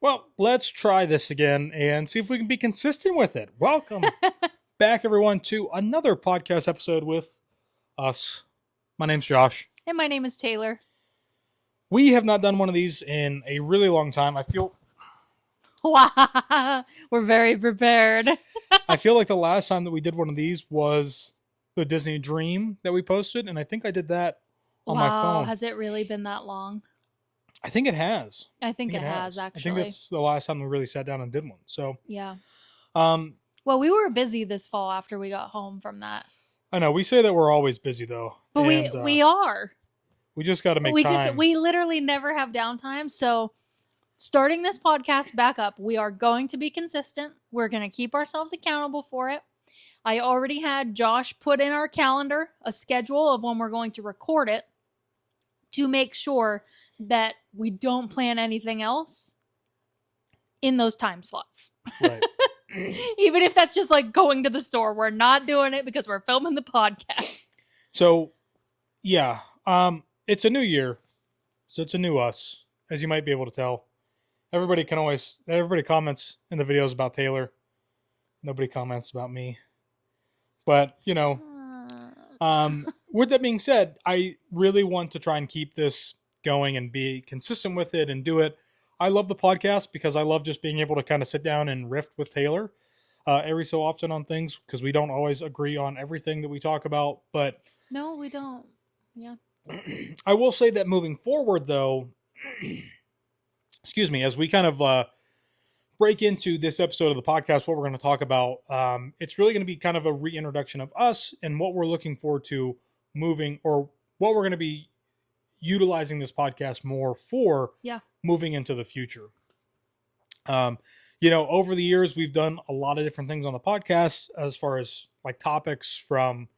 Well, let's try this again and see if we can be consistent with it. Welcome back, everyone, to another podcast episode with us. My name's Josh. And my name is Taylor. We have not done one of these in a really long time. Wow, we're very prepared. I feel like the last time that we did one of these was the Disney Dream that we posted, and I think I did that on my phone. Wow, has it really been that long? I think it has. I think it has, actually. I think it's the last time we really sat down and did one. So yeah. Well, we were busy this fall after we got home from that. I know we say that we're always busy though, but we are. We just got to make time. We literally never have downtime. So starting this podcast back up, we are going to be consistent. We're going to keep ourselves accountable for it. I already had Josh put in our calendar a schedule of when we're going to record it to make sure that we don't plan anything else in those time slots. Right. Even if that's just like going to the store, we're not doing it because we're filming the podcast. So, yeah, it's a new year, so it's a new us, as you might be able to tell. Everybody comments in the videos about Taylor. Nobody comments about me. But, with that being said, I really want to try and keep this going and be consistent with it and do it. I love the podcast because I love just being able to kind of sit down and riff with Taylor every so often on things because we don't always agree on everything that we talk about. But no, we don't. Yeah. I will say that moving forward, though, excuse me, as we kind of break into this episode of the podcast, what we're going to talk about, it's really going to be kind of a reintroduction of us and what we're looking forward to moving or what we're going to be utilizing this podcast more for moving into the future. Over the years, we've done a lot of different things on the podcast as far as like topics from,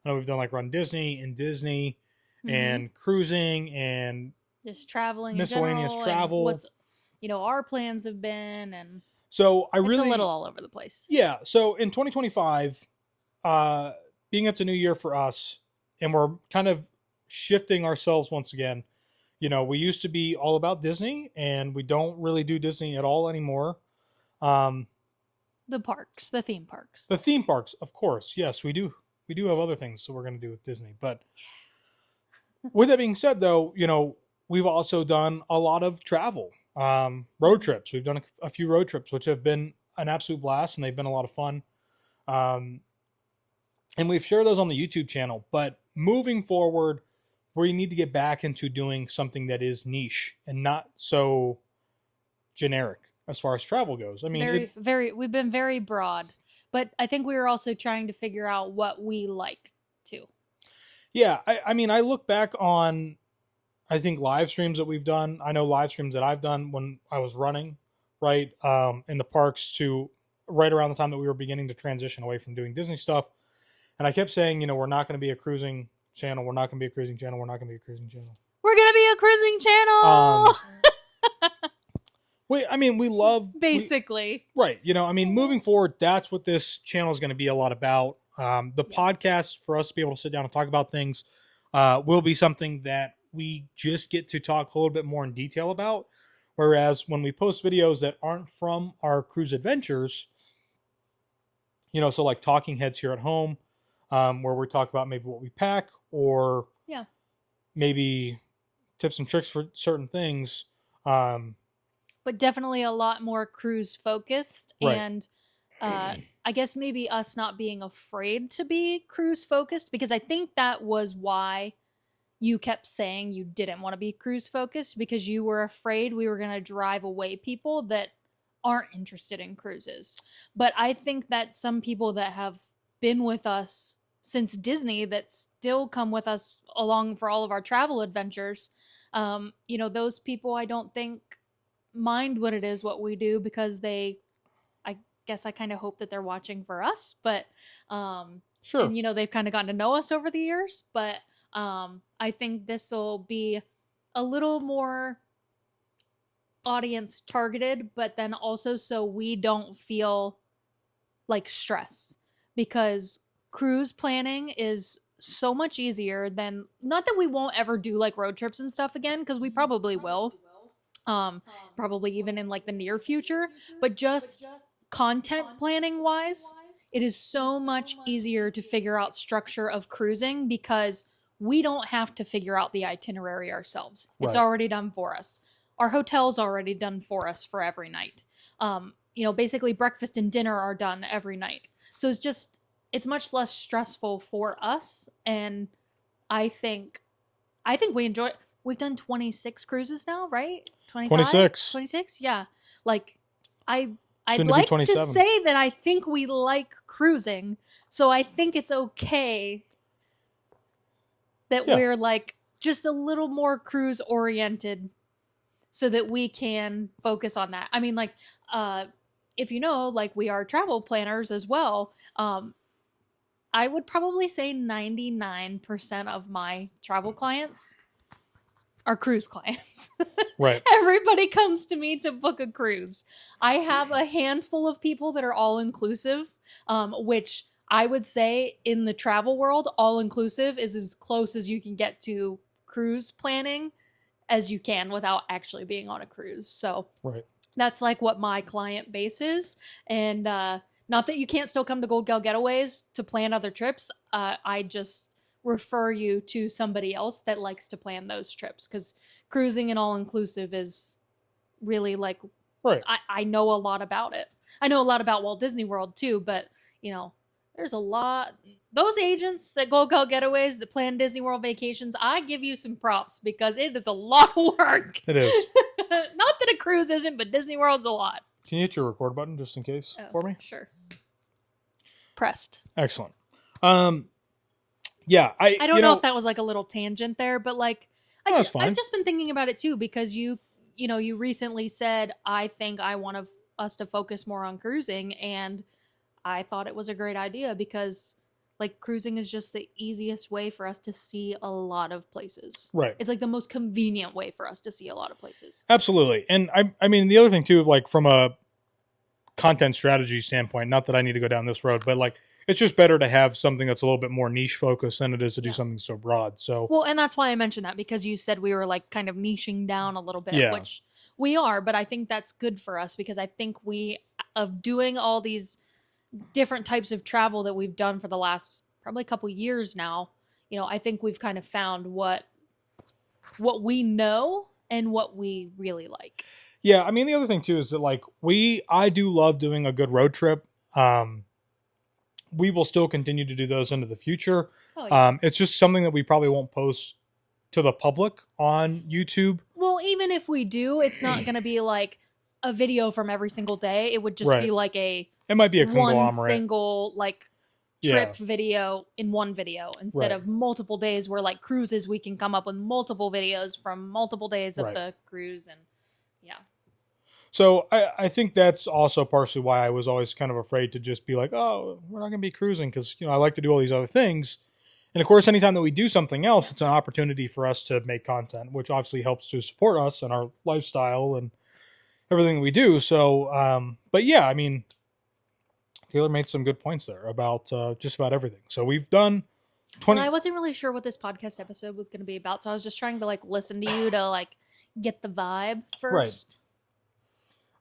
I know we've done like Run Disney and Disney and cruising and just traveling, miscellaneous travel. What's, our plans have been. And so it's a little all over the place. Yeah. So in 2025, being it's a new year for us and we're kind of shifting ourselves once again. We used to be all about Disney and we don't really do Disney at all anymore. The theme parks. The theme parks, of course. Yes, we do. We do have other things that we're going to do with Disney. But with that being said, though, we've also done a lot of travel, road trips. We've done a few road trips, which have been an absolute blast and they've been a lot of fun. And we've shared those on the YouTube channel. But moving forward, we need to get back into doing something that is niche and not so generic as far as travel goes. I mean, we've been very broad, but I think we were also trying to figure out what we like too. Yeah. I mean, I look back on, I think live streams that we've done. I know live streams that I've done when I was running, right, in the parks to right around the time that we were beginning to transition away from doing Disney stuff. And I kept saying, we're not going to be a cruising channel. We're not going to be a cruising channel. We're not going to be a cruising channel. We're going to be a cruising channel. We love basically. Right. Moving forward, that's what this channel is going to be a lot about. The podcast for us to be able to sit down and talk about things will be something that we just get to talk a little bit more in detail about. Whereas when we post videos that aren't from our cruise adventures, so like talking heads here at home, where we talk about maybe what we pack or maybe tips and tricks for certain things. But definitely a lot more cruise focused. Right. And I guess maybe us not being afraid to be cruise focused, because I think that was why you kept saying you didn't want to be cruise focused, because you were afraid we were going to drive away people that aren't interested in cruises. But I think that some people that have been with us since Disney that still come with us along for all of our travel adventures, those people I don't think mind what it is what we do, because I guess I kind of hope that they're watching for us, but sure. And they've kind of gotten to know us over the years, but I think this will be a little more audience targeted, but then also so we don't feel like stress, because cruise planning is so much easier than, not that we won't ever do like road trips and stuff again, because we probably will. probably even in like the near future, but just content planning wise, it is so much easier to figure out structure of cruising because we don't have to figure out the itinerary ourselves. It's Right. already done for us. Our hotel's already done for us for every night. Basically breakfast and dinner are done every night. So it's much less stressful for us, and I think we enjoy it. We've done 26 cruises now, right? 25? 26. 26? Yeah. Like I'd Soon to be like to 27. say that I think we like cruising, so I think it's okay that Yeah. we're like just a little more cruise oriented so that we can focus on that. I mean, like, if you know, like we are travel planners as well. I would probably say 99% of my travel clients are cruise clients. Right. Everybody comes to me to book a cruise. I have a handful of people that are all inclusive, which I would say in the travel world, all inclusive is as close as you can get to cruise planning as you can without actually being on a cruise. So Right. that's like what my client base is. And not that you can't still come to Goldgell Getaways to plan other trips. I just refer you to somebody else that likes to plan those trips, because cruising and all inclusive is really like, Right. I know a lot about it. I know a lot about Walt Disney World too, but there's a lot. Those agents at Goldgell Getaways that plan Disney World vacations, I give you some props because it is a lot of work. It is. Not that a cruise isn't, but Disney World's a lot. Can you hit your record button just in case for me? Sure. Pressed. Excellent. Yeah, I don't know if that was like a little tangent there, but like I've just been thinking about it too, because you recently said, I think I want us to focus more on cruising, and I thought it was a great idea because like cruising is just the easiest way for us to see a lot of places. Right. It's like the most convenient way for us to see a lot of places. Absolutely. And I mean, the other thing too, like from a content strategy standpoint, not that I need to go down this road, but like it's just better to have something that's a little bit more niche focused than it is to do something so broad. So well, and that's why I mentioned that, because you said we were like kind of niching down a little bit, which we are, but I think that's good for us because I think of doing all these different types of travel that we've done for the last probably couple years now, I think we've kind of found what we know and what we really like. Yeah, I mean, the other thing too is that like I do love doing a good road trip. We will still continue to do those into the future. Oh, yeah. It's just something that we probably won't post to the public on YouTube. Well, even if we do, it's not going to be like a video from every single day. It would just be like it might be a one single like trip video in one video instead of multiple days, where like cruises, we can come up with multiple videos from multiple days of the cruise. And so I think that's also partially why I was always kind of afraid to just be like, oh, we're not going to be cruising, because I like to do all these other things. And of course, anytime that we do something else, it's an opportunity for us to make content, which obviously helps to support us and our lifestyle and everything that we do. So, but yeah, I mean, Taylor made some good points there about just about everything. So we've done 20. Well, I wasn't really sure what this podcast episode was going to be about, so I was just trying to like listen to you to like get the vibe first.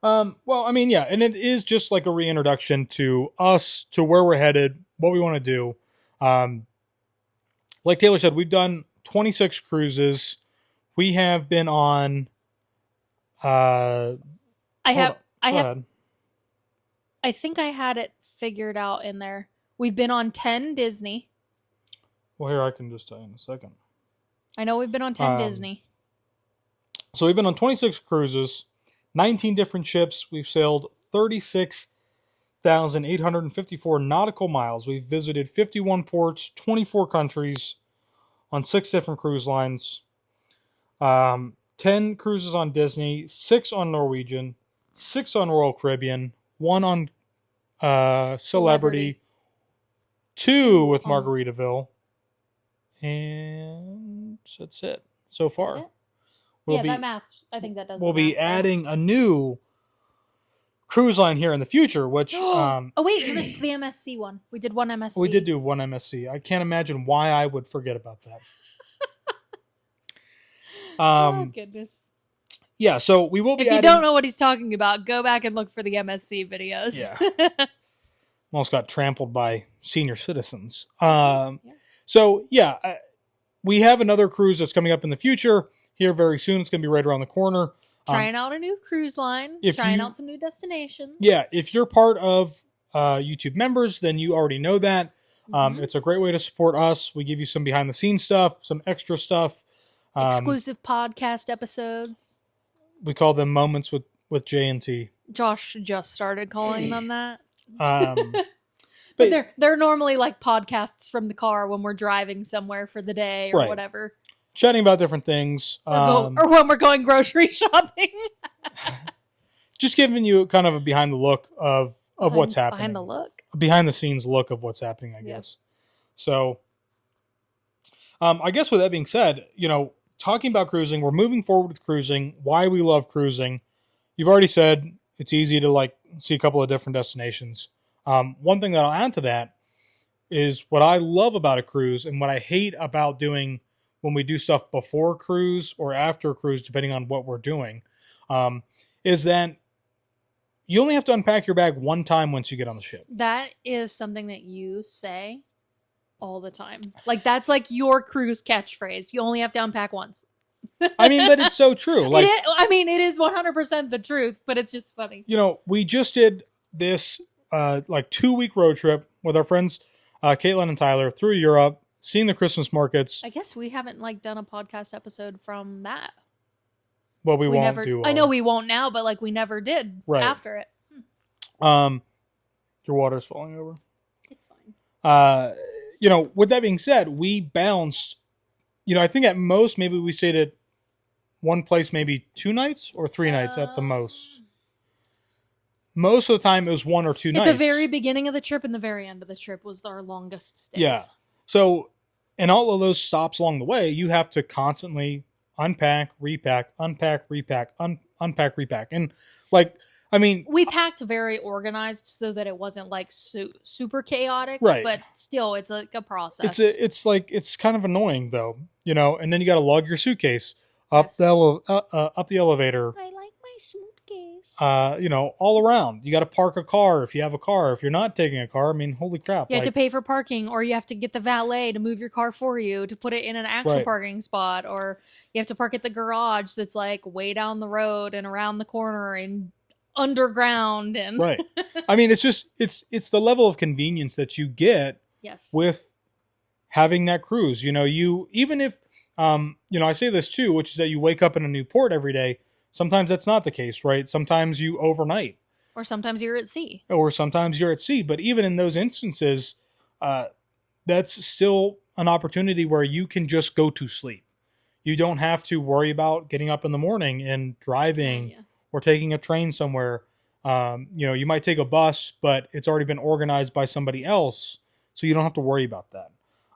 Well, I mean, yeah, and it is just like a reintroduction to us, to where we're headed, what we want to do. Like Taylor said, we've done 26 cruises. We have been on. I think I had it figured out in there. We've been on 10 Disney. Well, here, I can just tell you in a second. I know we've been on 10 Disney. So we've been on 26 cruises, 19 different ships. We've sailed 36,854 nautical miles. We've visited 51 ports, 24 countries on 6 different cruise lines. 10 cruises on Disney, 6 on Norwegian, 6 on Royal Caribbean, 1 on Celebrity, 2 with Margaritaville, and that's it so far. That math, I think that does. We'll be adding a new cruise line here in the future, which... oh, wait, you missed the MSC one. We did one MSC. We did do one MSC. I can't imagine why I would forget about that. Oh, goodness. Yeah, so we will be If you adding... don't know what he's talking about, go back and look for the MSC videos. Yeah. Almost got trampled by senior citizens. Yeah. So, yeah, we have another cruise that's coming up in the future here very soon. It's going to be right around the corner. Trying out a new cruise line. Trying out some new destinations. Yeah, if you're part of YouTube members, then you already know that. It's a great way to support us. We give you some behind the scenes stuff, some extra stuff. Exclusive podcast episodes. We call them Moments with J and T. Josh just started calling them that. But they're normally like podcasts from the car when we're driving somewhere for the day or whatever. Chatting about different things. Or when we're going grocery shopping. Just giving you kind of a behind the look of what's happening. Behind the scenes look of what's happening, I guess. So, I guess with that being said, talking about cruising, we're moving forward with cruising, why we love cruising. You've already said it's easy to see a couple of different destinations. One thing that I'll add to that is what I love about a cruise and what I hate about doing when we do stuff before cruise or after cruise, depending on what we're doing, is that you only have to unpack your bag one time once you get on the ship. That is something that you say all the time. That's like your cruise catchphrase. You only have to unpack once. I mean, but it's so true. It is 100% the truth, but it's just funny. We just did this 2-week road trip with our friends Caitlin and Tyler through Europe, seeing the Christmas markets. I guess we haven't done a podcast episode from that. Well, we won't never do. I know we won't now, but we never did after it. Your water's falling over. It's fine. With that being said, we bounced. I think at most maybe we stayed at one place, maybe 2 nights or 3 nights at the most. Most of the time, it was 1 or 2 nights. At the very beginning of the trip and the very end of the trip was our longest stays. Yeah. So, in all of those stops along the way, you have to constantly unpack, repack, unpack, repack, unpack, repack. And, we packed very organized so that it wasn't super chaotic. Right. But still, it's a process. It's kind of annoying, though, and then you got to lug your suitcase up the elevator. I like my suitcase. All around. You got to park a car if you have a car. If you're not taking a car, I mean, holy crap. You have to pay for parking, or you have to get the valet to move your car for you, to put it in an actual parking spot, or you have to park at the garage that's way down the road and around the corner and underground. And right. I mean, it's the level of convenience that you get with having that cruise. You, even if, I say this too, which is that you wake up in a new port every day. Sometimes that's not the case, right? Sometimes you overnight. Or sometimes you're at sea. But even in those instances, that's still an opportunity where you can just go to sleep. You don't have to worry about getting up in the morning and driving or taking a train somewhere. You might take a bus, but it's already been organized by somebody else, so you don't have to worry about that.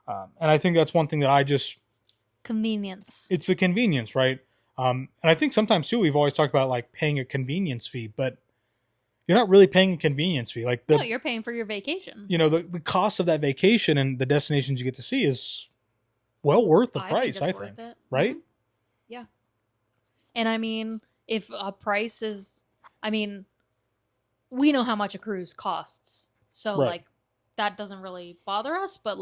And I think that's one thing that convenience. It's the convenience, right? And I think sometimes too, we've always talked about paying a convenience fee, but you're not really paying a convenience fee. No, you're paying for your vacation. The cost of that vacation and the destinations you get to see is well worth the price, I think. Worth it. Right? Mm-hmm. Yeah. And I mean, if a price is, we know how much a cruise costs. So that doesn't really bother us. But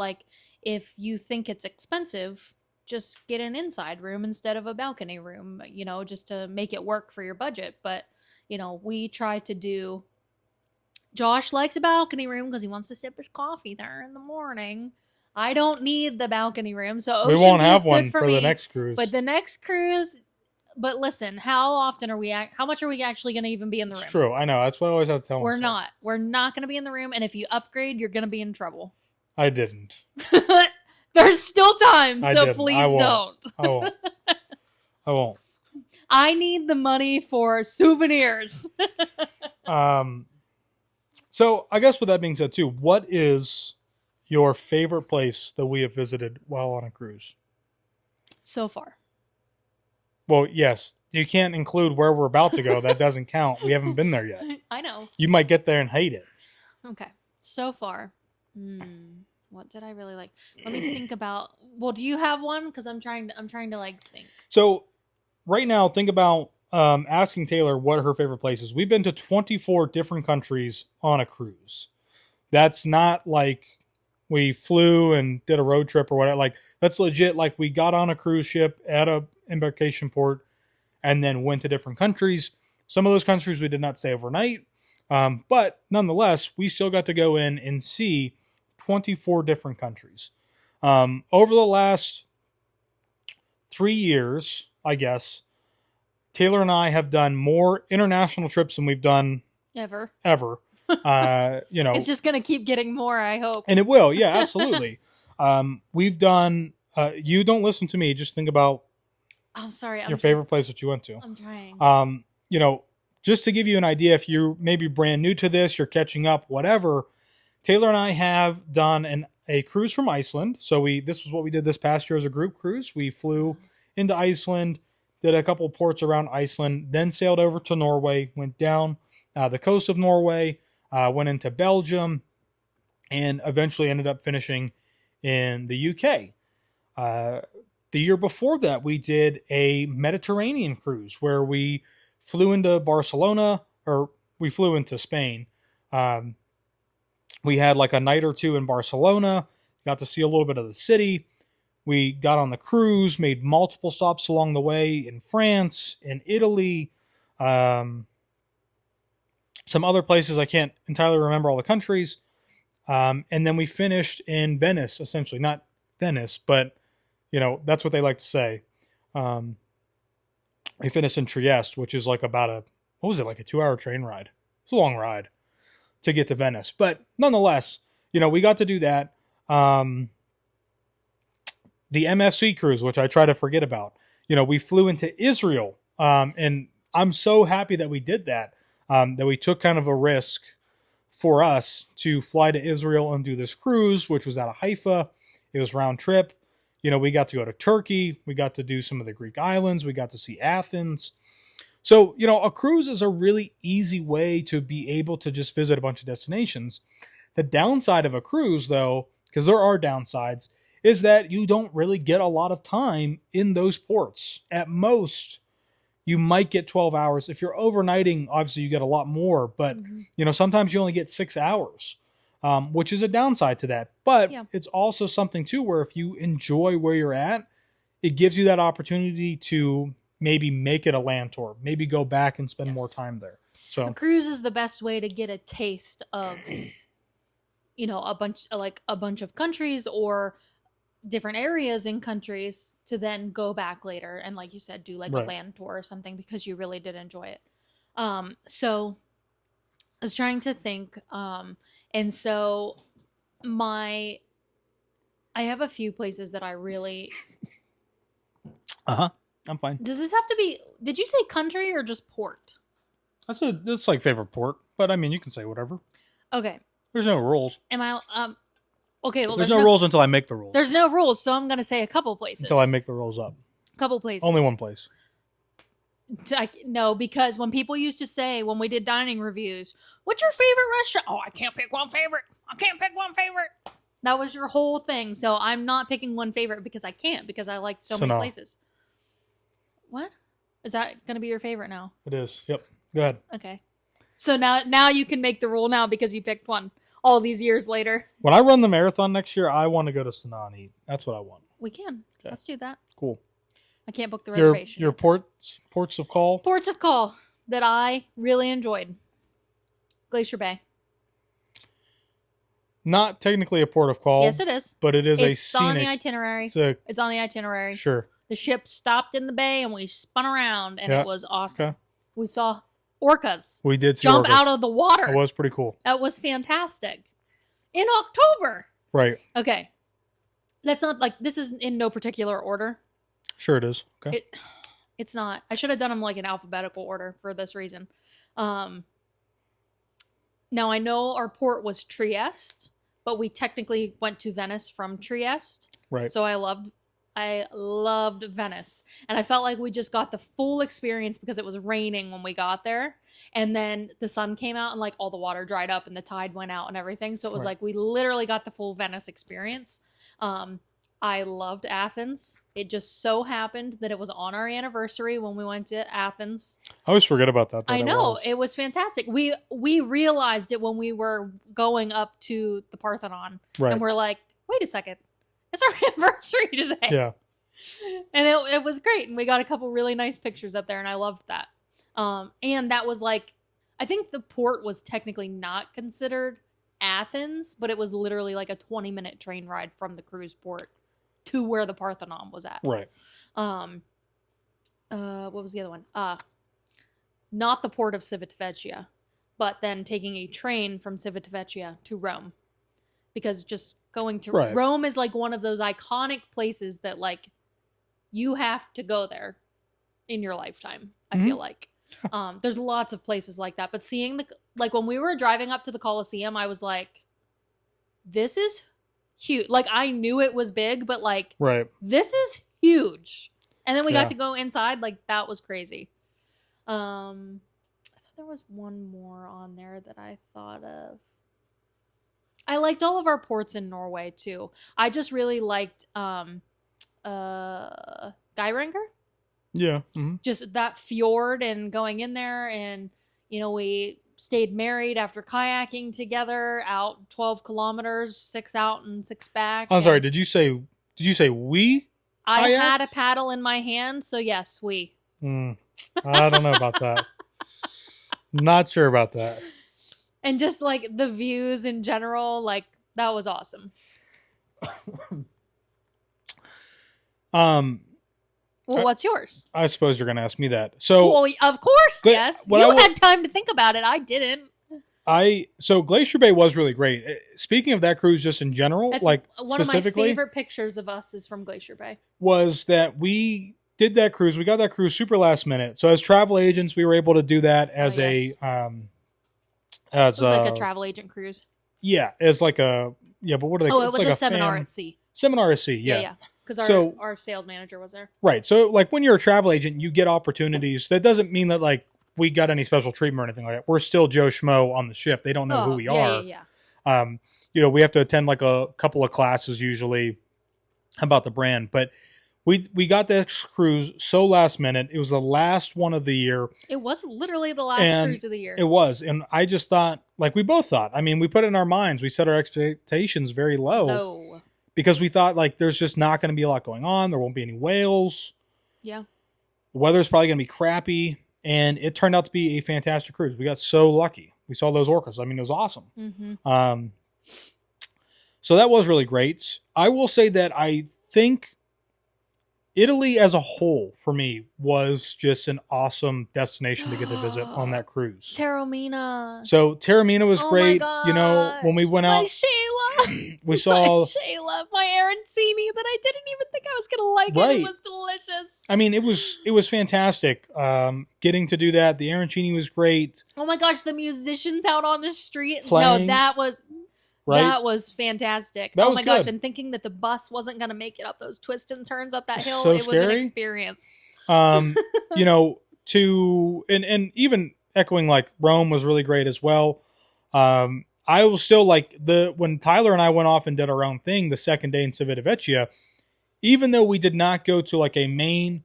if you think it's expensive, just get an inside room instead of a balcony room, just to make it work for your budget. But, we try to do, Josh likes a balcony room because he wants to sip his coffee there in the morning. I don't need the balcony room. So Ocean we won't View's have one good for me, the next cruise. But the next cruise, but listen, how much are we actually going to even be in the room? It's true. I know. That's what I always have to tell myself. We're not going to be in the room. And if you upgrade, you're going to be in trouble. I didn't. There's still time, so please don't. I won't. I need the money for souvenirs. So I guess with that being said too, what is your favorite place that we have visited while on a cruise? So far. Well, yes. You can't include where we're about to go. That doesn't count. We haven't been there yet. I know. You might get there and hate it. Okay. So far. What did I really like? Let me think about. Well, do you have one? Because I'm trying to think. So, right now, think about asking Taylor what her favorite place is. We've been to 24 different countries on a cruise. That's not like we flew and did a road trip or whatever. Like, that's legit. Like, we got on a cruise ship at a embarkation port and then went to different countries. Some of those countries we did not stay overnight. But nonetheless, we still got to go in and see 24 different countries. Over the last 3 years, I guess, Taylor and I have done more international trips than we've done Ever. It's just going to keep getting more, I hope. And it will. Yeah, absolutely. We've done, you don't listen to me. Just think about your favorite place that you went to. I'm trying. Just to give you an idea, if you're maybe brand new to this, you're catching up, whatever, Taylor and I have done a cruise from Iceland. So this was what we did this past year as a group cruise. We flew into Iceland, did a couple ports around Iceland, then sailed over to Norway, went down the coast of Norway, went into Belgium, and eventually ended up finishing in the UK. The year before that, we did a Mediterranean cruise where we flew into Barcelona, or we flew into Spain. We had like a night or two in Barcelona, got to see a little bit of the city. We got on the cruise, made multiple stops along the way in France, in Italy, some other places. I can't entirely remember all the countries. And then we finished in Venice, essentially. Not Venice, but, that's what they like to say. We finished in Trieste, which is like about a 2-hour train ride. It's a long ride to get to Venice. But nonetheless, we got to do that. The MSC cruise, which I try to forget about. We flew into Israel. And I'm so happy that we did that. That we took kind of a risk for us to fly to Israel and do this cruise, which was out of Haifa. It was round trip. We got to go to Turkey. We got to do some of the Greek islands. We got to see Athens. So, a cruise is a really easy way to be able to just visit a bunch of destinations. The downside of a cruise, though, because there are downsides, is that you don't really get a lot of time in those ports. At most, you might get 12 hours. If you're overnighting, obviously you get a lot more, but sometimes you only get 6 hours, which is a downside to that. But it's also something too, where if you enjoy where you're at, it gives you that opportunity to maybe make it a land tour, maybe go back and spend more time there. So a cruise is the best way to get a taste of, a bunch of countries or different areas in countries to then go back later and, like you said, do a land tour or something because you really did enjoy it. So I was trying to think, and so I have a few places that I really. I'm fine. Does this have to be? Did you say country or just port? That's like favorite port, but I mean you can say whatever. Okay. There's no rules. Am I? Okay, well, there's no rules until I make the rules. There's no rules, so I'm going to say a couple places. Until I make the rules up. A couple places. Only one place. No, because when people used to say, when we did dining reviews, what's your favorite restaurant? Oh, I can't pick one favorite. That was your whole thing. So I'm not picking one favorite because I can't, because I liked so many places. What? Is that going to be your favorite now? It is. Yep. Go ahead. Okay. So now you can make the rule now because you picked one. All these years later. When I run the marathon next year, I want to go to Sanaa and eat. That's what I want. We can. Okay. Let's do that. Cool. I can't book the reservation. Your ports of call? Ports of call that I really enjoyed. Glacier Bay. Not technically a port of call. Yes, it is. But it is a scenic. It's on the itinerary. It's on the itinerary. Sure. The ship stopped in the bay and we spun around and it was awesome. Okay. We saw orcas. We did see jump orcas. Out of the water. That was pretty cool. That was fantastic. In October. Right. Okay. That's not this is in no particular order. Sure it is. Okay. It's not. I should have done them in alphabetical order for this reason. Now I know our port was Trieste, but we technically went to Venice from Trieste. Right. So I loved Venice. And I felt like we just got the full experience because it was raining when we got there. And then the sun came out and all the water dried up and the tide went out and everything. So it was we literally got the full Venice experience. I loved Athens. It just so happened that it was on our anniversary when we went to Athens. I always forget about that. I know, it was fantastic. We realized it when we were going up to the Parthenon. Right. And we're like, wait a second. It's our anniversary today. Yeah. And it was great. And we got a couple really nice pictures up there, and I loved that. And that was like, I think the port was technically not considered Athens, but it was literally like a 20-minute train ride from the cruise port to where the Parthenon was at. Right. What was the other one? Not the port of Civitavecchia, but then taking a train from Civitavecchia to Rome. Because just going to Rome is like one of those iconic places that like you have to go there in your lifetime, I feel like. There's lots of places like that, but seeing like when we were driving up to the Colosseum, I was like, this is huge. Like I knew it was big, but like this is huge. And then we got to go inside, like that was crazy. I thought there was one more on there that I thought of. I liked all of our ports in Norway too. I just really liked Geiranger. Yeah. Just that fjord and going in there, and you know, we stayed married after kayaking together out 12 kilometers, 6 out and 6 back. I'm sorry, did you say we? I kayaked? had a paddle in my hand, so yes, we. I don't know about that. Not sure about that. And just like the views in general, like that was awesome. Well, what's yours? I suppose you're going to ask me that. So, well, of course, yes. You had time to think about it. I didn't. So Glacier Bay was really great. Speaking of that cruise, just in general, that's like one of my favorite pictures of us is from Glacier Bay. Was that we did that cruise? We got that cruise super last minute. So as travel agents, we were able to do that as it was like a travel agent cruise. Yeah, as like a but what are they? Oh, it was like a seminar at sea. Seminar at sea, yeah. Because our sales manager was there. Right. So like when you're a travel agent, you get opportunities. That doesn't mean that like we got any special treatment or anything like that. We're still Joe Schmo on the ship. They don't know who we are. Yeah. You know, we have to attend like a couple of classes usually about the brand. But we got this cruise so last minute. It was the last one of the year. It was literally the last cruise of the year. It was. And I just thought, like we both thought, I mean, we put it in our minds. We set our expectations very low. Because we thought, like, there's just not going to be a lot going on. There won't be any whales. Yeah. The weather's probably going to be crappy. And it turned out to be a fantastic cruise. We got so lucky. We saw those orcas. I mean, it was awesome. Mm-hmm. So that was really great. I will say that I think Italy as a whole, for me, was just an awesome destination to get to visit on that cruise. Taormina. So Taormina was great. You know, when we went out. My Shayla. We saw Shayla, my arancini that I didn't even think I was gonna like it. It was delicious. I mean, it was fantastic. Getting to do that. The arancini was great. Oh my gosh, the musicians out on the street. Playing. No, that was fantastic. That oh was my gosh, good. and thinking that the bus wasn't gonna make it up those twists and turns up that hill, So it was an scary. experience. You know, and even echoing like Rome was really great as well. I was still like when Tyler and I went off and did our own thing the second day in Civitavecchia, even though we did not go to like a main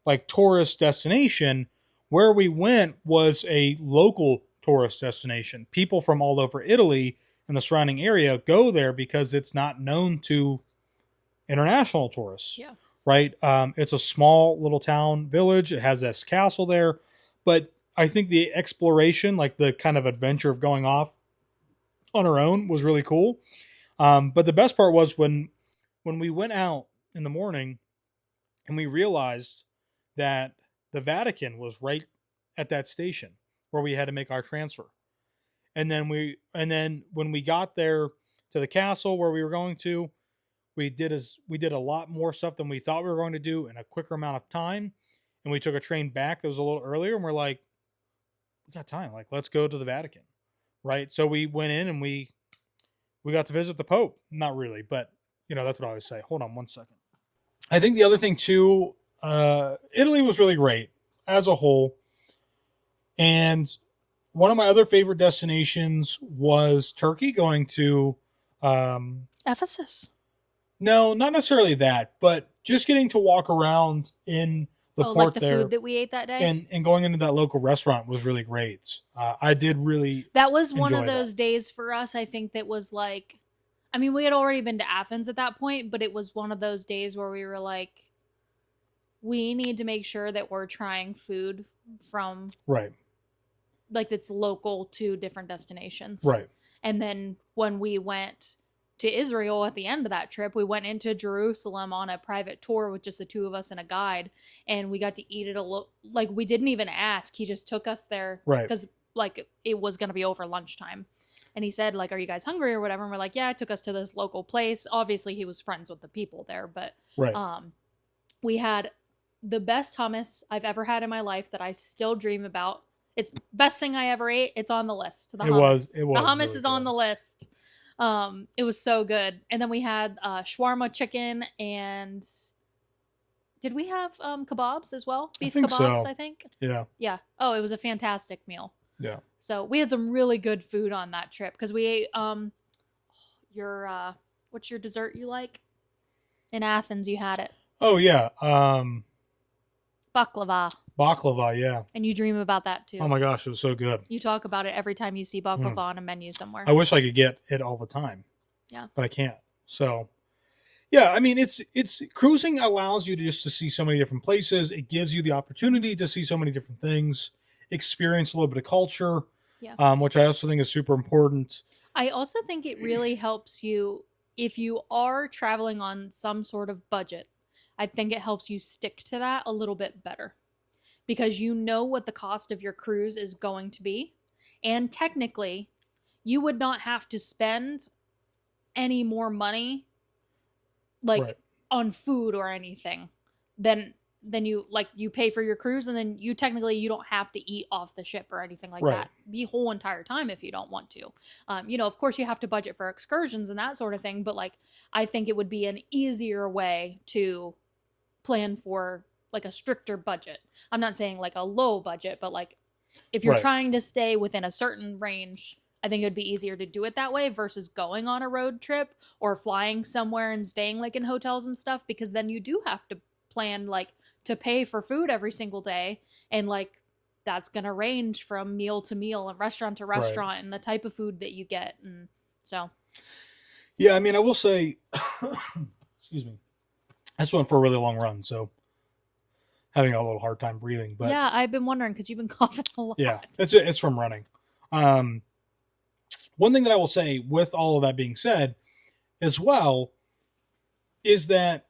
like tourist destination, where we went was a local tourist destination. People from all over Italy and the surrounding area go there because it's not known to international tourists. Yeah. Right. It's a small little town village. It has this castle there, but I think the exploration, like the kind of adventure of going off on our own, was really cool. But the best part was when we went out in the morning and we realized that the Vatican was right at that station where we had to make our transfer. And then when we got there to the castle where we were going to, we did a lot more stuff than we thought we were going to do in a quicker amount of time. And we took a train back that was a little earlier, and we're like, we got time. Like, let's go to the Vatican. Right. So we went in and we got to visit the Pope. Not really, but you know, that's what I always say. Hold on one second. I think the other thing too, Italy was really great as a whole. And one of my other favorite destinations was Turkey, going to Ephesus. No, not necessarily that, but just getting to walk around in the Oh, like port the there food that we ate that day? and going into that local restaurant was really great. I did really That was one of enjoy that. those days for us, I think, that was like, I mean, we had already been to Athens at that point, but it was one of those days where we were like, we need to make sure that we're trying food from Right, like that's local to different destinations. right. And then when we went to Israel at the end of that trip, we went into Jerusalem on a private tour with just the two of us and a guide, and we got to eat it like we didn't even ask. He just took us there Right. cuz like it was going to be over lunchtime. And he said like, "Are you guys hungry or whatever?" And we're like, "Yeah." It took us to this local place. Obviously, he was friends with the people there, but Right. we had the best hummus I've ever had in my life that I still dream about. It's best thing I ever ate. It's on the list. The It hummus. was The really hummus is on good. the list. It was so good. And then we had shawarma chicken and did we have kebabs as well? Beef think kebabs, so. I think. Yeah, Yeah. Oh, it was a fantastic meal. yeah. So we had some really good food on that trip because we ate your what's your dessert you like? In Athens, you had it. Oh yeah, Baklava. baklava. Yeah. And you dream about that too. Oh my gosh, it was so good. You talk about it every time you see baklava Mm. on a menu somewhere. I wish I could get it all the time. Yeah. But I can't. So yeah, I mean it's cruising allows you to just to see so many different places. It gives you the opportunity to see so many different things, experience a little bit of culture, Yeah. which I also think is super important. I also think it really helps you if you are traveling on some sort of budget. I think it helps you stick to that a little bit better because you know what the cost of your cruise is going to be. And technically, you would not have to spend any more money like Right. on food or anything than you like you pay for your cruise and then you technically you don't have to eat off the ship or anything like Right. that the whole entire time if you don't want to. You know, of course you have to budget for excursions and that sort of thing, but like I think it would be an easier way to plan for like a stricter budget. I'm not saying like a low budget, but like if you're Right. trying to stay within a certain range, I think it would be easier to do it that way versus going on a road trip or flying somewhere and staying like in hotels and stuff, because then you do have to plan like to pay for food every single day. And like that's going to range from meal to meal and restaurant to restaurant and the type of food that you get. And so, Yeah, I mean I will say excuse me. I just went for a really long run, so having a little hard time breathing. But yeah, I've been wondering because you've been coughing a lot. yeah, it's from running. One thing that I will say with all of that being said as well is that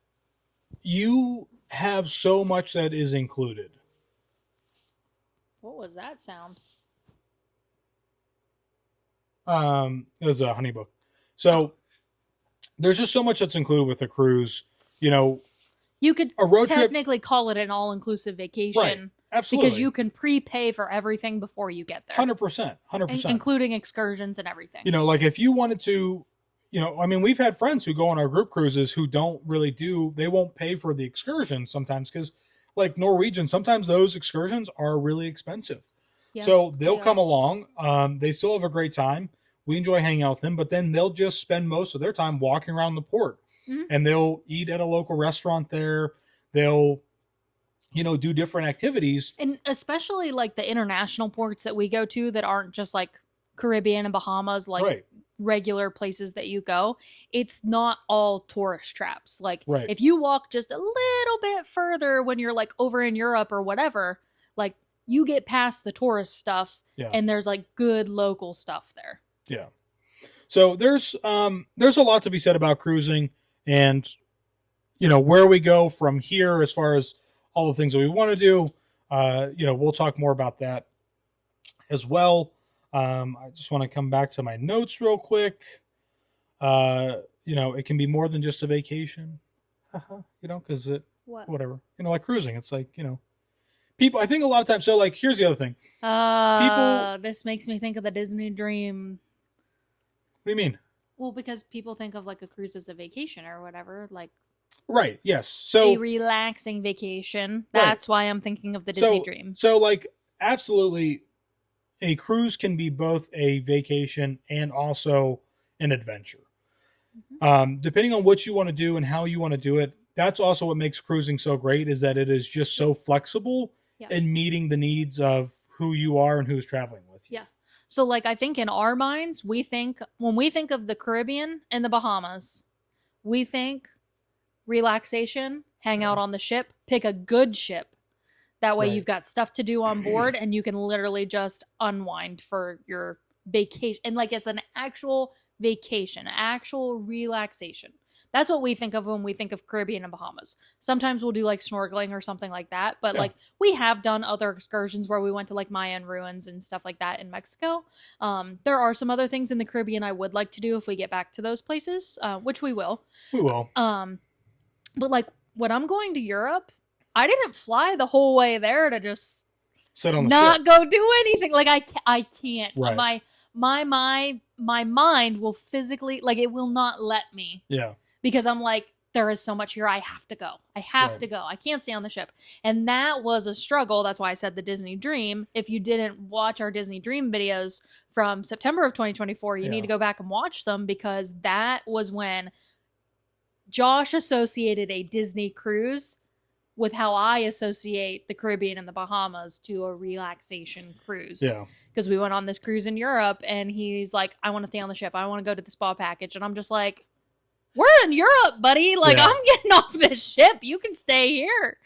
you have so much that is included. What was that sound? It was a honey book. So there's just so much that's included with the cruise. You know, You could a road trip, technically call it an all-inclusive vacation. right? Absolutely, Because you can prepay for everything before you get there. 100%, 100%, including excursions and everything. You know, like if you wanted to, you know, I mean, we've had friends who go on our group cruises who don't really they won't pay for the excursions sometimes because, like Norwegian, sometimes those excursions are really expensive. Yeah, So they'll they come are. along. They still have a great time. We enjoy hanging out with them, but then they'll just spend most of their time walking around the port, Mhm. and they'll eat at a local restaurant there. They'll, you know, do different activities. And especially like the international ports that we go to that aren't just like Caribbean and Bahamas, like Right. regular places that you go. It's not all tourist traps. Like Right. if you walk just a little bit further when you're like over in Europe or whatever, like you get past the tourist stuff Yeah. and there's like good local stuff there. Yeah. So there's a lot to be said about cruising and, you know, where we go from here as far as all the things that we want to do. You know, we'll talk more about that as well. I just want to come back to my notes real quick. You know, it can be more than just a vacation, you know, because What? whatever, you know, like cruising, it's like, you know, people, I think a lot of times, so like, here's the other thing. This makes me think of the Disney dream. What do you mean? Well, because people think of like a cruise as a vacation or whatever, like Right. Yes. a So, relaxing vacation. Right. That's why I'm thinking of the Disney dream. So like absolutely a cruise can be both a vacation and also an adventure. Depending on what you want to do and how you want to do it, that's also what makes cruising so great, is that it is just so flexible Yeah. in meeting the needs of who you are and who's traveling with you. Yeah. So like I think in our minds, when we think of the Caribbean and the Bahamas, we think relaxation, hang out on the ship, pick a good ship. That way Right. you've got stuff to do on board and you can literally just unwind for your vacation. And like it's an actual vacation, actual relaxation. That's what we think of when we think of Caribbean and Bahamas. Sometimes we'll do like snorkeling or something like that. But Yeah. like we have done other excursions where we went to like Mayan ruins and stuff like that in Mexico. There are some other things in the Caribbean I would like to do if we get back to those places, which we will. We will. But like when I'm going to Europe, I didn't fly the whole way there to just Sit on the not ship. go do anything. Like I can't. Right. My mind will physically, like, it will not let me, Yeah. because I'm like, there is so much here. I have to go. I have Right. to go. I can't stay on the ship. And that was a struggle. That's why I said the Disney Dream. If you didn't watch our Disney Dream videos from September of 2024, you Yeah. need to go back and watch them, because that was when Josh associated a Disney cruise with how I associate the Caribbean and the Bahamas to a relaxation cruise. Yeah. Because we went on this cruise in Europe and he's like, I want to stay on the ship. I want to go to the spa package. And I'm just like, we're in Europe, buddy. Like, Yeah. I'm getting off this ship. You can stay here.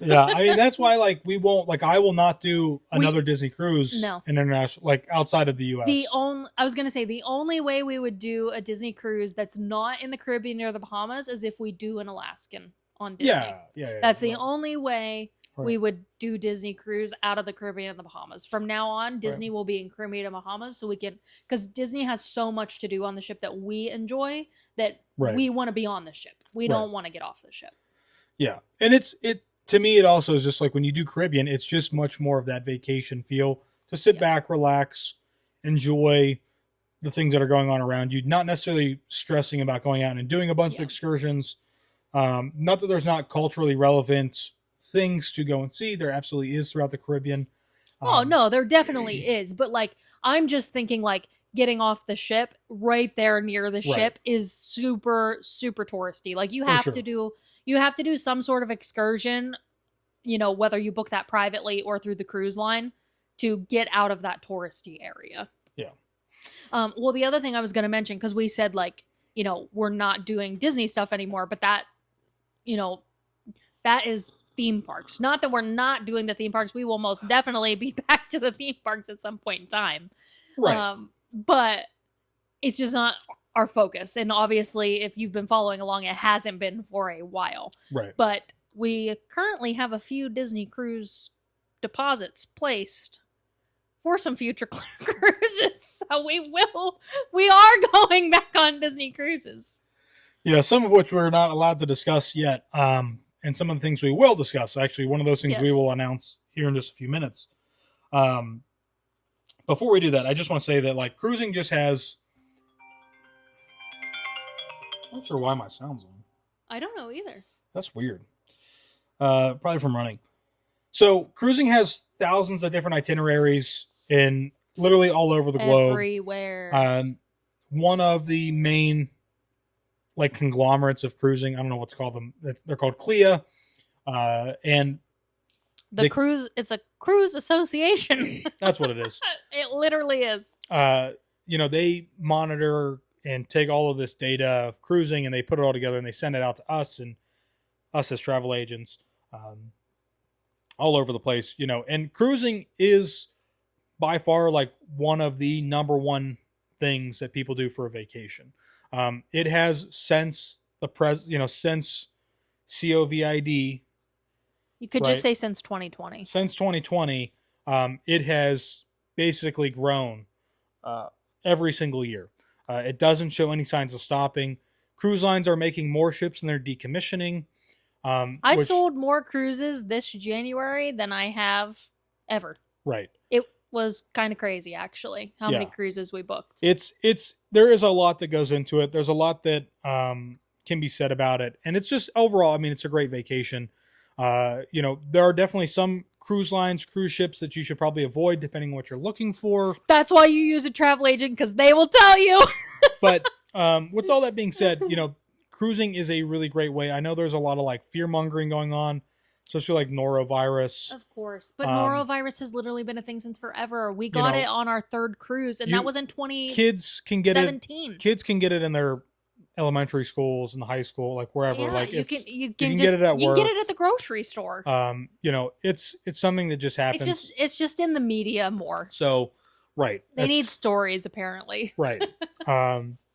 Yeah. I mean, that's why, like, we won't, like, I will not do another Disney cruise No. in international, like, outside of the U.S. I was going to say, the only way we would do a Disney cruise that's not in the Caribbean or the Bahamas is if we do an Alaskan on Disney. Yeah. That's the Right. only way we Right. would do Disney cruise out of the Caribbean and the Bahamas. From now on, Disney will be in Caribbean and Bahamas, so we can, because Disney has so much to do on the ship that we enjoy, that Right. we want to be on the ship. We don't want to get off the ship. Yeah. And to me, it also is just like when you do Caribbean, it's just much more of that vacation feel to sit back, relax, enjoy the things that are going on around you, not necessarily stressing about going out and doing a bunch of excursions. Not that there's not culturally relevant things to go and see. There absolutely is throughout the Caribbean. Oh, no, there definitely is. But like, I'm just thinking like getting off the ship right there near the ship is super, super touristy. Like you have to do some sort of excursion, you know, whether you book that privately or through the cruise line, to get out of that touristy area. Yeah. Well, the other thing I was going to mention, because we said like, you know, we're not doing Disney stuff anymore, but that, you know, that is theme parks. Not that we're not doing the theme parks. We will most definitely be back to the theme parks at some point in time. Right. But it's just not our focus. And obviously, if you've been following along, it hasn't been for a while. Right. But we currently have a few Disney cruise deposits placed for some future cruises. So we are going back on Disney cruises. Yeah, some of which we're not allowed to discuss yet. And some of the things we will discuss. Actually, one of those things we will announce here in just a few minutes. Before we do that, I just want to say that like cruising just has. I'm not sure why my sound's on. I don't know either. That's weird. Probably from running. So cruising has thousands of different itineraries in literally all over the globe. Everywhere. One of the main like conglomerates of cruising, I don't know what to call them. They're called CLIA. And it's a cruise association. That's what it is. It literally is. You know, they monitor and take all of this data of cruising and they put it all together and they send it out to us and us as travel agents all over the place, you know. And cruising is by far like one of the number one things that people do for a vacation. It has since since COVID. You could just say since 2020. Since 2020, it has basically grown every single year. It doesn't show any signs of stopping. Cruise lines are making more ships and they're decommissioning. I sold more cruises this January than I have ever. Right. It was kind of crazy, actually, how many cruises we booked. There is a lot that goes into it. There's a lot that can be said about it. And it's just overall, I mean, it's a great vacation. You know, there are definitely some cruise lines, cruise ships that you should probably avoid depending on what you're looking for. That's why you use a travel agent, because they will tell you. But With all that being said, cruising is a really great way. I know there's a lot of like fear mongering going on, especially like norovirus. Of course. But norovirus has literally been a thing since forever. We got it on our third cruise, and that was in 2017. Kids can get it in their elementary schools and the high school, like wherever. Yeah, like you can get it at work. You can get it at the grocery store. It's something that just happens. It's just in the media more. So, right. They need stories, apparently. Right.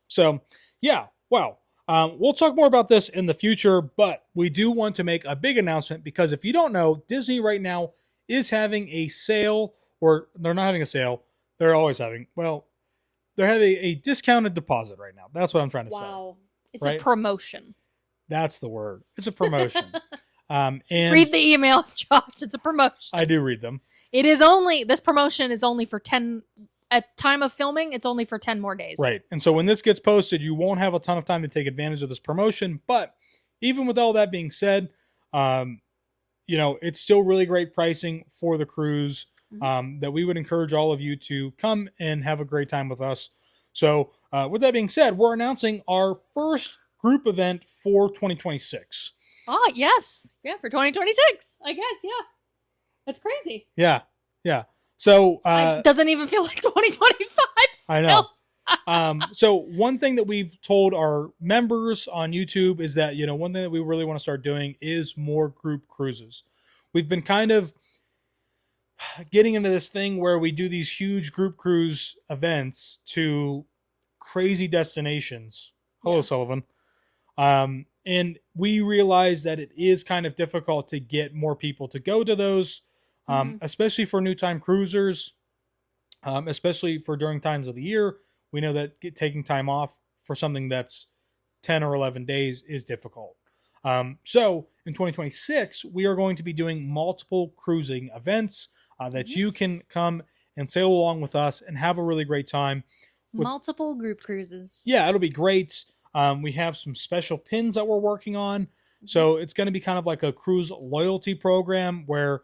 So, yeah. Wow. We'll talk more about this in the future, but we do want to make a big announcement because if you don't know, Disney right now is having a sale, or they're not having a sale. They're always having, they're having a discounted deposit right now. That's what I'm trying to say. Wow. It's a promotion. That's the word. It's a promotion. And read the emails, Josh. It's a promotion. I do read them. This promotion is only for 10, at time of filming, it's only for 10 more days. Right. And so when this gets posted, you won't have a ton of time to take advantage of this promotion. But even with all that being said, it's still really great pricing for the cruise that we would encourage all of you to come and have a great time with us. So with that being said, we're announcing our first group event for 2026. Oh, yes. Yeah, for 2026, I guess. Yeah. That's crazy. Yeah. Yeah. So it doesn't even feel like 2025 still. I know. So one thing that we've told our members on YouTube is that, one thing that we really want to start doing is more group cruises. We've been kind of getting into this thing where we do these huge group cruise events to crazy destinations. Hello, Sullivan. And we realize that it is kind of difficult to get more people to go to those. Especially for new time cruisers, especially for during times of the year. We know that taking time off for something that's 10 or 11 days is difficult. So in 2026, we are going to be doing multiple cruising events that you can come and sail along with us and have a really great time. Multiple group cruises. Yeah, it'll be great. We have some special pins that we're working on. So it's going to be kind of like a cruise loyalty program where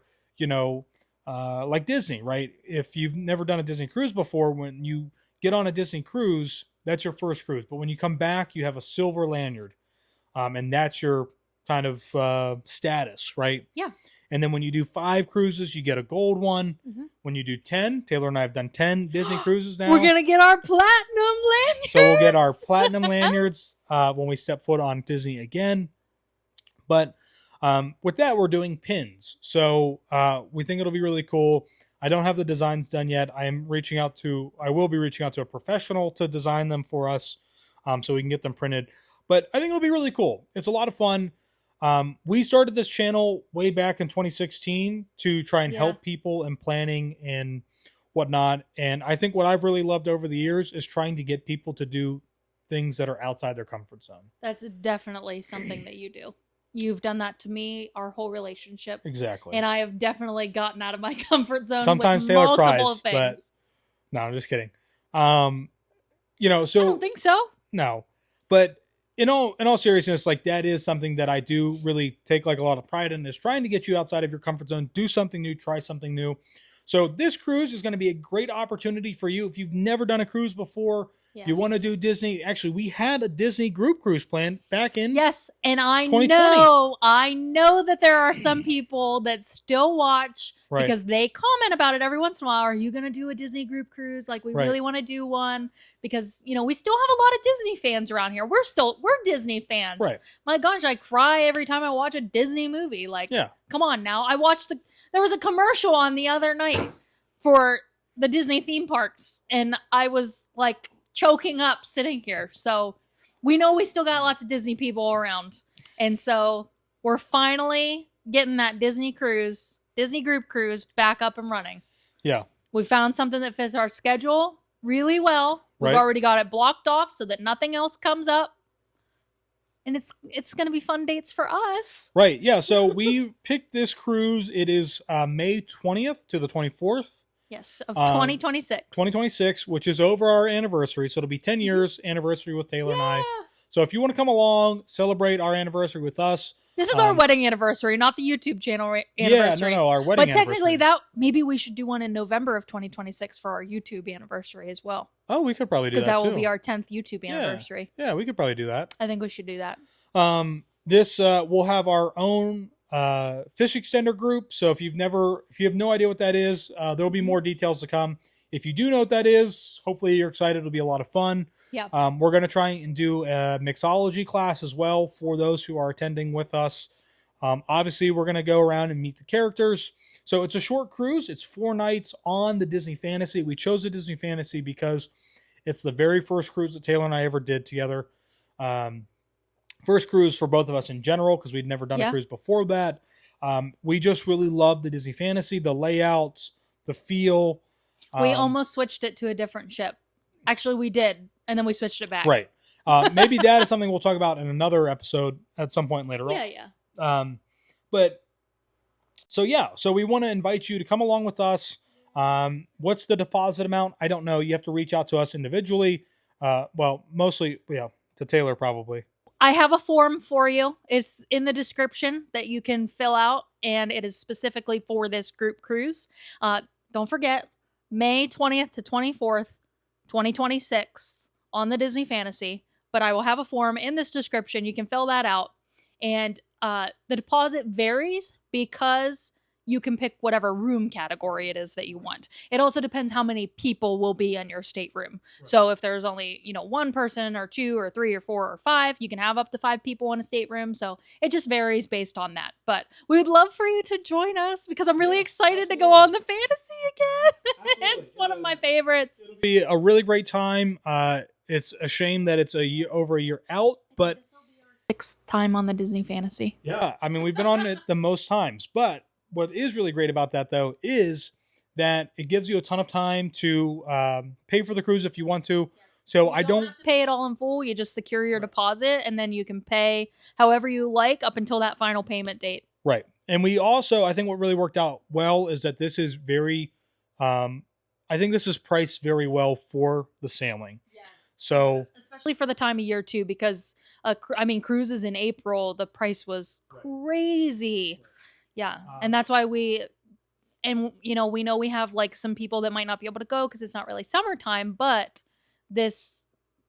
like Disney, right? If you've never done a Disney cruise before, when you get on a Disney cruise, that's your first cruise. But when you come back, you have a silver lanyard. And that's your kind of status, right? Yeah. And then when you do 5 cruises, you get a gold one. When you do 10, Taylor and I have done 10 Disney cruises now. We're going to get our platinum lanyards. So we'll get our platinum lanyards when we step foot on Disney again. But with that, we're doing pins. So we think it'll be really cool. I don't have the designs done yet. I will be reaching out to a professional to design them for us so we can get them printed. But I think it'll be really cool. It's a lot of fun. We started this channel way back in 2016 to try and help people in planning and whatnot. And I think what I've really loved over the years is trying to get people to do things that are outside their comfort zone. That's definitely something that you do. You've done that to me our whole relationship. Exactly. And I have definitely gotten out of my comfort zone. Sometimes with Taylor multiple cries, things. but no, I'm just kidding. So I don't think so. No, but in all seriousness, like that is something that I do really take like a lot of pride in, is trying to get you outside of your comfort zone, do something new, try something new. So this cruise is going to be a great opportunity for you. If you've never done a cruise before, you want to do Disney. Actually, we had a Disney group cruise planned back in and I 2020. know that there are some people that still watch because they comment about it every once in a while. Are you going to do a Disney group cruise? Like, we really want to do one because, we still have a lot of Disney fans around here. We're Disney fans. Right. My gosh, I cry every time I watch a Disney movie. Like, come on now. There was a commercial on the other night for the Disney theme parks, and I was like choking up sitting here. So we know we still got lots of Disney people around. And so we're finally getting that Disney group cruise back up and running. Yeah. We found something that fits our schedule really well. We've already got it blocked off so that nothing else comes up. And it's going to be fun dates for us. Right. Yeah. So we picked this cruise. It is May 20th to the 24th. Yes, of 2026. 2026, which is over our anniversary. So it'll be 10 years anniversary with Taylor and I. So if you want to come along, celebrate our anniversary with us. This is our wedding anniversary, not the YouTube channel anniversary. Yeah, no, our wedding But technically, anniversary. maybe we should do one in November of 2026 for our YouTube anniversary as well. Oh, we could probably do that because that will too. be our 10th YouTube anniversary. Yeah, we could probably do that. I think we should do that. This we'll have our own fish extender group. So if you have no idea what that is, there will be more details to come. If you do know what that is, hopefully you're excited. It'll be a lot of fun. Yeah. We're going to try and do a mixology class as well for those who are attending with us. Obviously, we're going to go around and meet the characters. So it's a short cruise. It's 4 nights on the Disney Fantasy. We chose the Disney Fantasy because it's the very first cruise that Taylor and I ever did together. First cruise for both of us in general, because we'd never done a cruise before that. We just really loved the Disney Fantasy, the layouts, the feel. We almost switched it to a different ship. Actually, we did, and then we switched it back. Right. Maybe that is something we'll talk about in another episode at some point later on. Yeah. So we want to invite you to come along with us. What's the deposit amount? I don't know. You have to reach out to us individually. Mostly, to Taylor probably. I have a form for you. It's in the description that you can fill out, and it is specifically for this group cruise. Don't forget, May 20th to 24th, 2026 on the Disney Fantasy. But I will have a form in this description. You can fill that out. And the deposit varies because you can pick whatever room category it is that you want. It also depends how many people will be in your stateroom. Right. So if there's only, 1 person or 2 or 3 or 4 or 5, you can have up to 5 people in a stateroom. So it just varies based on that. But we would love for you to join us because I'm really excited to go on the fantasy again. It's one of my favorites. It'll be a really great time. It's a shame that it's over a year out, but This will be our 6th time on the Disney Fantasy. Yeah, I mean, we've been on it the most times, but what is really great about that, though, is that it gives you a ton of time to pay for the cruise if you want to. So I don't have to pay it all in full. You just secure your deposit, and then you can pay however you like up until that final payment date. Right. And we also, I think what really worked out well is that this is very, I think this is priced very well for the sailing. Yes. So especially for the time of year too, because cruises in April, the price was crazy. Right. Yeah. And that's why we know we have like some people that might not be able to go because it's not really summertime, but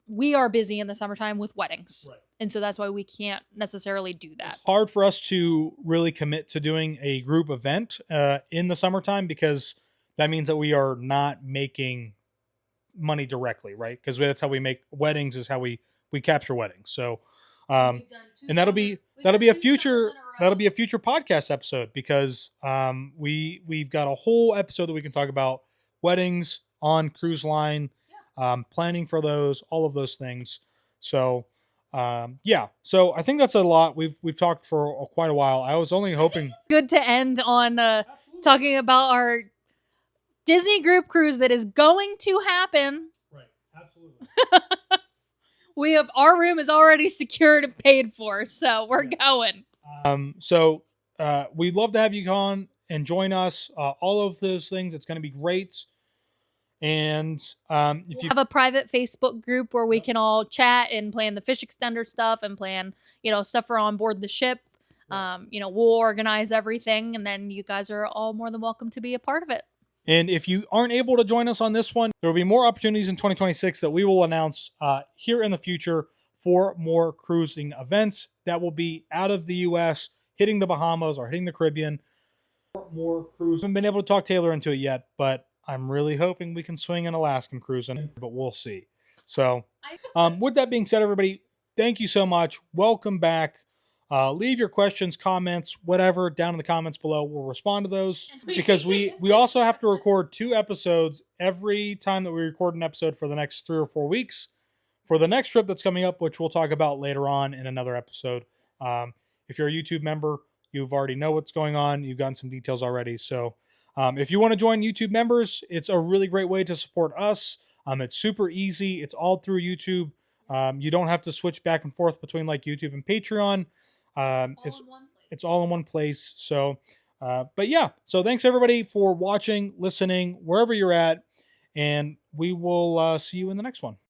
we are busy in the summertime with weddings. Right. And so that's why we can't necessarily do that. It's hard for us to really commit to doing a group event in the summertime because that means that we are not making money directly, right? Because that's how we make weddings, is how we capture weddings. So, and that'll be a future podcast episode because we've got a whole episode that we can talk about weddings on cruise line, planning for those, all of those things. So so I think that's a lot. We've talked for quite a while. I was only hoping good to end on talking about our Disney group cruise that is going to happen. Right, absolutely. Our room is already secured and paid for, so we're going. We'd love to have you on and join us. All of those things. It's going to be great. And if you have a private Facebook group where we can all chat and plan the fish extender stuff and plan, stuff for on board the ship. We'll organize everything, and then you guys are all more than welcome to be a part of it. And if you aren't able to join us on this one, there will be more opportunities in 2026 that we will announce here in the future for more cruising events that will be out of the U.S., hitting the Bahamas or hitting the Caribbean. More cruise. I haven't been able to talk Taylor into it yet, but I'm really hoping we can swing an Alaskan cruising, but we'll see. So with that being said, everybody, thank you so much. Welcome back. Leave your questions, comments, whatever down in the comments below. We'll respond to those because we also have to record 2 episodes every time that we record an episode for the next 3 or 4 weeks for the next trip that's coming up, which we'll talk about later on in another episode. If you're a YouTube member, you've already know what's going on. You've gotten some details already. So if you want to join YouTube members, it's a really great way to support us. It's super easy. It's all through YouTube. You don't have to switch back and forth between like YouTube and Patreon. It's all in one place. So, so thanks everybody for watching, listening, wherever you're at, and we will see you in the next one.